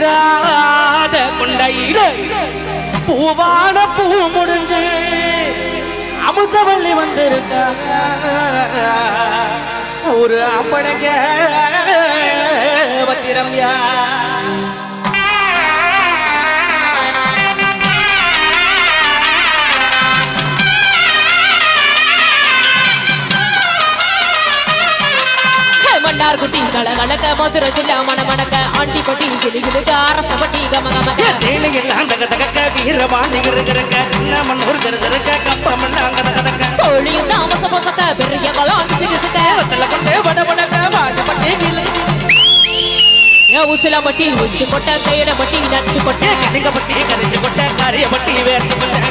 அதிராத கொண்டையில பூவான பூ முடிஞ்சு அமுசவள்ளி வந்திருக்க ஒரு அப்படங்க வத்திரம்யா குட்டி கலகலக்க மதுரை ஜில்லா மணமணக்க ஆண்டி பட்டி கிளிகளுக்கு அரச பட்டி கமகமக்க கோழியும் தாமச பொசக்க பெரிய கலாம் உசில பட்டி உச்சி கொட்ட கையிட பட்டி நச்சு கொட்ட கலிங்க பட்டி கரிச்சு கொட்ட காரிய பட்டி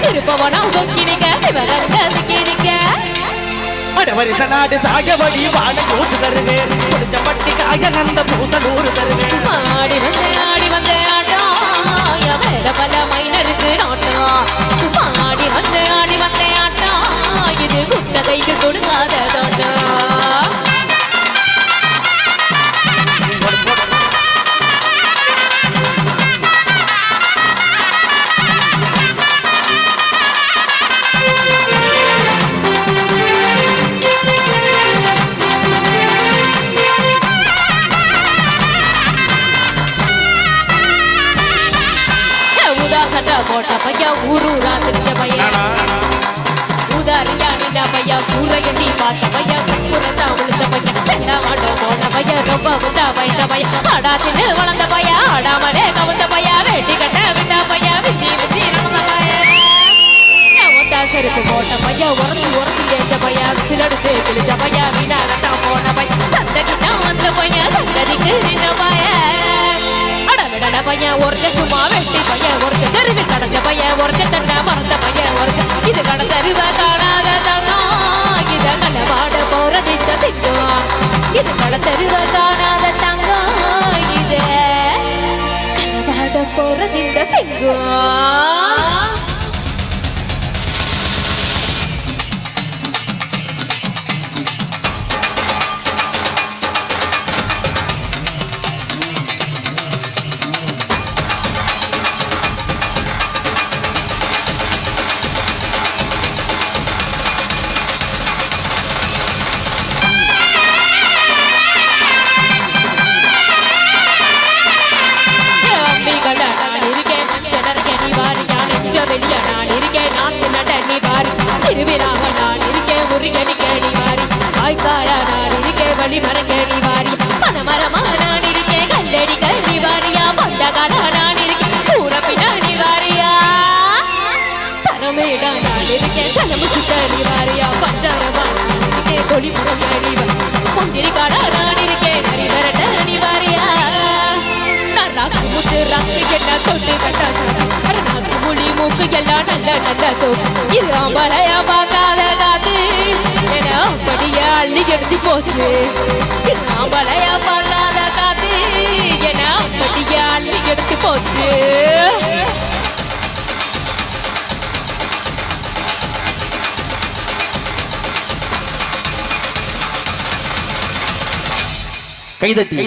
திருப்பவனம் சொக்கினிக்க சிவகங்க சிக்கினிக்க அடவரிச நாடு சாகபடி வாழ கூட்டு தருவே புடிச்ச பட்டி காய நந்த பூசலூர் தருவே ஆடி வந்த ஆட்டம் மேல பல மைனருக்கு நாட்டம் ஆடி வந்த ஆட்டம் இது குத்த கைக்கு கொடுக்காத தோட்டம் போட்ட பையா ஊரூரா தெரிஞ்ச பையா உதாரியா நின்ற பையா ஊரை எண்ணி பார்த்த பையா குப்புறதா உளுத்த பையா ரெண்டா மாட்டோம் போன பையா ரொம்ப விட்டா வைத்த பையா ஆடா தின்னு வளர்ந்த பையா ஆடாமலே கவுந்த பையா வேட்டி கட்ட விட்டா பையா விசி நடந்த பையா ஒத்தா செருப்பு போட்ட பையா உரசி ஏற்ற பையா விசிலடிச்சு கிழிச்ச பையா வீணா கட்டா போன பையா சந்தகிட்டா வந்த பையா சந்ததிக்கு நின்ற பையா பையன் ஒருத்த சும்மா வெட்டி பையன் ஒருத்த தெருவில் கடந்த பையன் ஒருத்த தண்டா மறந்த பையன் ஒருத்த இது கடந்த அறிவ காணாத தங்கம் இத கடமாட போறது இந்த சிங்கம் இது கடத்தறிவ காணாத தங்கம் இது கடமாட போறது இந்த சிங்கம் இது அம்பலையா பார்க்காத காத்து என அப்படியே அள்ளி எடுத்து போச்சு அம்பலையா பார்க்காத காத்து என அப்படியே அள்ளி எடுத்து போச்சு கைதட்டி